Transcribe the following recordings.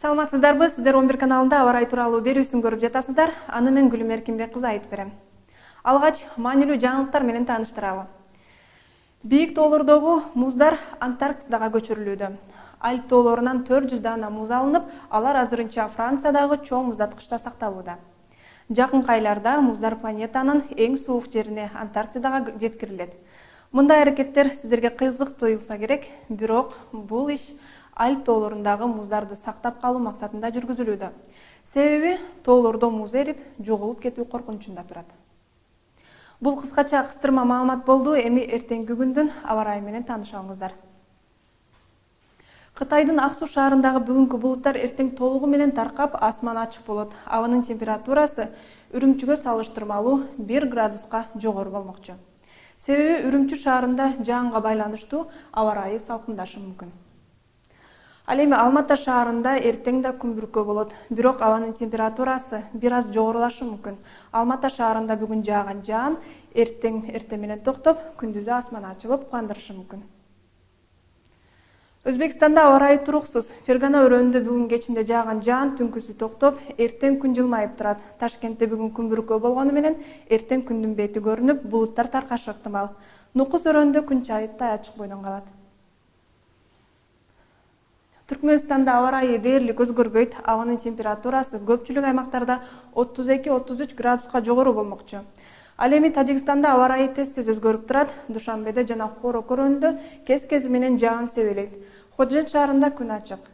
Саламатсыздарбы? Сиздер 11 каналында аба ырайы тууралуу берүүсүн көрүп жатасыздар. Аны мен Гүлүм Эркинбек кызы айтып берем. Алгач маанилүү жаңылыктар менен тааныштыралы. Бийик тоолордогу муздар Антарктидага көчүрүлүүдө. Альп тоолорунан 400 дана муз алынып, алар азырынча Франциядагы чоң муздаткычта сакталууда. Жакынкы айларда муздар планетанын эң суук жерине Антарктидага жеткирилет. Мындай аракеттер сиздерге кызык туюлса керек, бирок бул иш Альп тоолорундагы муздарды сактап калуу максатында жүргүзүлүүдө. Себеби тоолордо муз эрип, жоголуп кетүү коркунучунда турат. Бул кыскача кыстырма маалымат болду. Эми эртеңки күндүн аба ырайы менен таанышабыңыздар. Кытайдын Ак Суу шаарындагы бүгүнкү булуттар эртең толугу менен таркап, асман ачык болот. Абанын температурасы Үрүмчүгө салыштырмалуу 1 градуска жогору болмокчу. Себеби Үрүмчү шаарында жаанга байланыштуу аба ырайы салкындашы мүмкүн. Ал эми Алматы шаарында эртең да күн бүркөө болот, бирок абанын температурасы бир аз жогорулашы мүмкүн. Алматы шаарында бүгүн жааган жаан эртең менен токтоп, күндүзү асман ачылып, кубандырышы мүмкүн. Өзбекстанда аба ырайы туруксуз. Фергана өрөөнүндө бүгүн кечинде жааган жаан түнкүсү токтоп, эртең күн жылмайып турат. Ташкентте бүгүн күн бүркөө болгону менен эртең күндүн бети көрүнүп, булуттар таркашы ыктымал. Нукус өрөөнүндө күн чайыттай ачык бойдон калат. Түркмөнстанда аба ырайы дээрлик өзгөрбөйт. Абанын температурасы көпчүлүк аймактарда 32-33 градуска жогору болмокчу. Ал эми Тажикстанда аба ырайы тез өзгөрүп турат. Душанбеде жана Хорок өрөөнүндө кез-кези менен жаан себелейт. Ходжент шаарында күн ачык.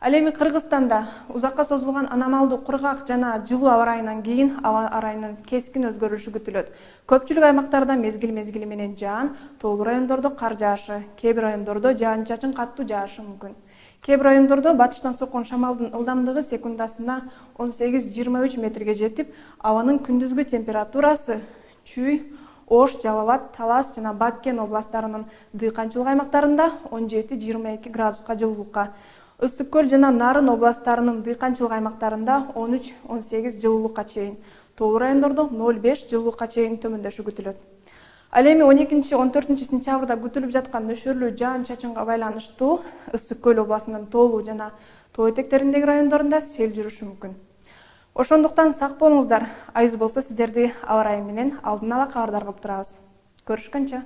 Ал эми Кыргызстанда узакка созулган аномалдуу кургак жана жылуу аба ырайынан кийин аба ырайынын кескин өзгөрүшү күтүлөт. Көпчүлүк аймактарда мезгил менен жаан, тоолуу райондордо кар жаашы, кээ бир райондордо жаан-чачын катуу жаашы мүмкүн. Кээ бир райондордо батыштан соккон шамалдын ылдамдыгы секундасына 18-23 метрге жетип, абанын күндүзгү температурасы Чүй, Ош, Жалал-Абад, Талас жана Баткен областарынын дыйканчылык аймактарында 17-22 градуска жылуулукка, Ысык көл жана Нарын областарынын дыйканчылык аймактарында 13-18 жылуулукка чейин, тоолуу райондордо 0,5 жылуулукка чейин төмөндөшү күтүлөт. Ал эми 12-14 сентябрда күтүлүп жаткан нөшөрлүү жаан-чачынга байланыштуу Ысык көл областынын тоолуу жана тоо этектериндеги райондорунда сел жүрүшү мүмкүн. Ошондуктан сак болуңуздар. Айыз болсо сиздерди аба ырайы менен алдын ала кабардар кылып турабыз. Көрүшкөнчө.